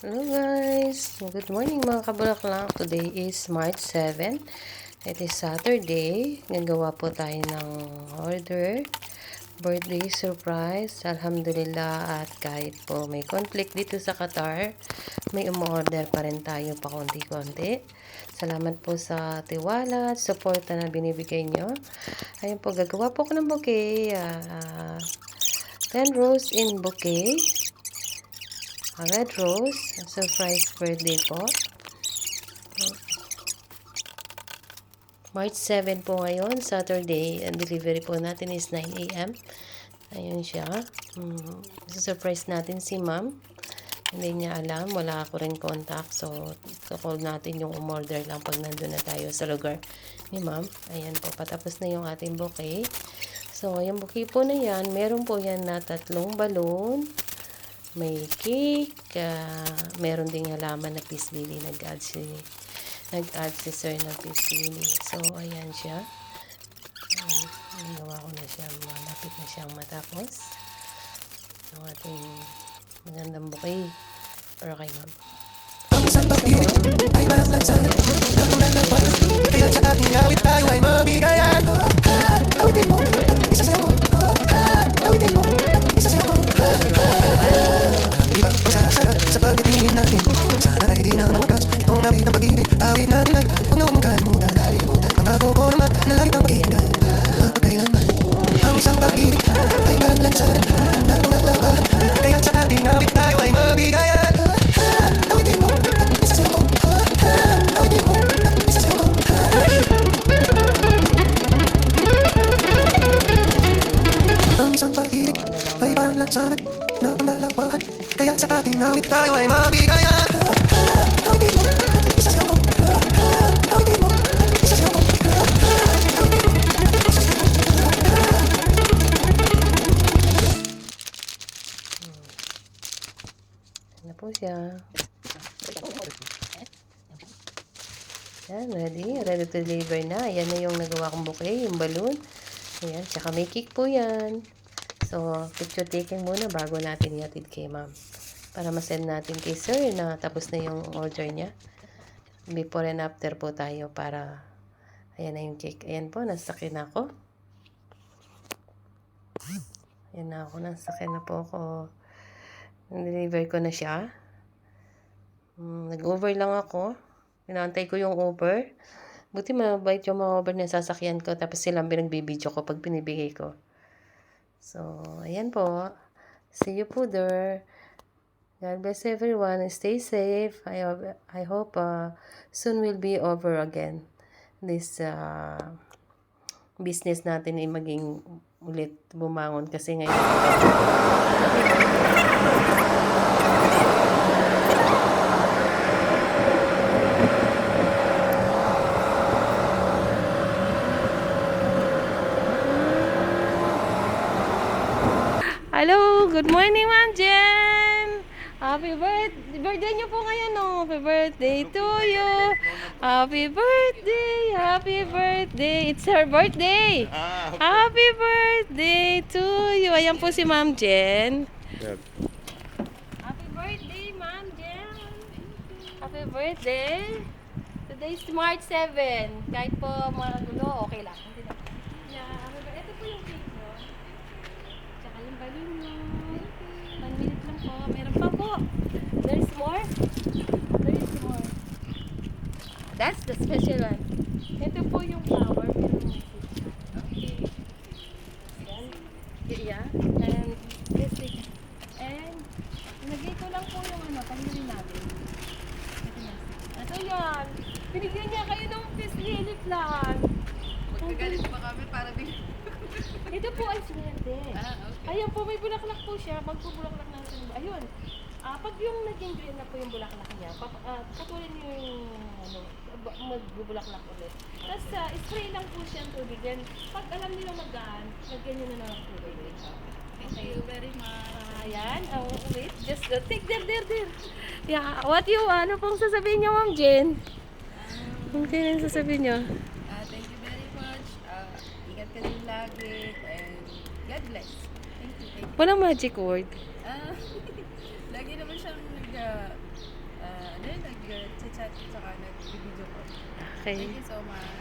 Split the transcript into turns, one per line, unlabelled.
Hello guys! Good morning mga kabulaklak. Today is March 7. It is Saturday. Gagawa po tayo ng order. Birthday surprise. Alhamdulillah, at kahit po may conflict dito sa Qatar, may umorder pa rin tayo pa konti-konti. Salamat po sa tiwala at suporta na binibigay nyo. Ayun po, gagawa po ko ng bouquet. 10 rose in bouquet. Red rose, surprise birthday po. March 7 po ngayon, Saturday. Ang delivery po natin is 9 a.m. Ayun siya. Surprise natin si ma'am. Hindi niya alam, wala ako rin contact. So, call natin yung umorder lang pag nandun na tayo sa lugar ni ma'am. Ayan po, patapos na yung ating bouquet. So, yung bouquet po na yan, meron po yan na 3 balloon. May cake, meron ding halaman na peace lily, nag-add si sir ng peace lily. So, ayan siya. Nagawa ko na siya, malapit na siyang matapos. Ang ating magandang bouquet para kay ma'am. Ang isang pag-ibig ay malasag sa kaya sa ating awit tayo ay mabigayan. Awitin mo, isa sa'yo. Awitin mo, isa sa'yo. Sa pagdatingin natin, sana ay di na mawagas. Itong nawit ng pag-ibig, awit natin ay huwag na magkalimutan. Pangako ko naman na lagi kang pakinggan. Magpagkailanman, ang isang pag-ibig ay balansan. Natulad kaya sa ating awit tayo ay mabigayan. Awitin mo, isa sa'yo. Awitin mo, isa sa'yo. Ang isang pag-ibig ay balansan. Napangalawahan kaya sa ating awit tayo ay mabigayan. Awitin mo, isa sa'yo. Awitin mo, isa sa'yo. Ano po siya? Yan, ready to deliver na. Yan na yung nagawa kong bouquet, yung balloon. Ayan, tsaka may cake po yan. So, picture taking muna bago natin ihatid kay ma'am. Para ma-send natin kay sir na tapos na yung order niya. Before and after po tayo para ayan na yung cake. Ayan po, nasakyan ako. Ayan na ako, nasakyan na po ako. Deliver ko na siya. Nag-over lang ako. Inaantay ko yung over. Buti mabait yung mga over na sasakyan ko. Tapos silang binagbibideo ko pag pinibigay ko. So, ayan po. See you po there. God bless everyone. Stay safe. I hope soon will be over again. This business natin ay maging ulit bumangon kasi ngayon. Hello, good morning Ma'am Jen. Happy birthday niyo po ngayon, no? Happy birthday to you. Happy birthday, happy birthday. It's her birthday.
Okay.
Happy birthday to you. Ayan po si Ma'am Jen.
Yep.
Happy birthday, Ma'am Jen. Happy birthday. Today is March 7. Kahit po magulo, okay lang. Yeah, ito po yung cake nyo. Tsaka yung balloon nyo. 1 minute lang po. Meron pa po. There's more. There's more. That's the special one. Ito po yung flower. Okay. Yan. Yeah. And this thing. And nagay ko lang po yung pangilin natin. Ito yan. Binigyan niya kayo ng peace lily plant.
Magkagalit pa kami para
Ito po ay swerte.
okay.
Ayun po, may bulaklak po siya. Magpubulaklak na siya. Ayun. Pag yung naging green na po yung bulaklak niya, patuloy niyo yung magbubulaklak ulit. Tapos spray lang po siya ang tubig. Then, pag alam niyo magaan, lagyan niyo na ng tubig.
Thank you very much.
Ayan. Wait. Just take there. Yeah. What you, ano pong sasabihin niyo, Ma'am Jen? Okay na yung sasabihin niyo.
Thank you very much. Ingat ka din lagi and God bless. Thank you.
Walang magic word.
Lagi naman siyang
Okay.
Thank you so much.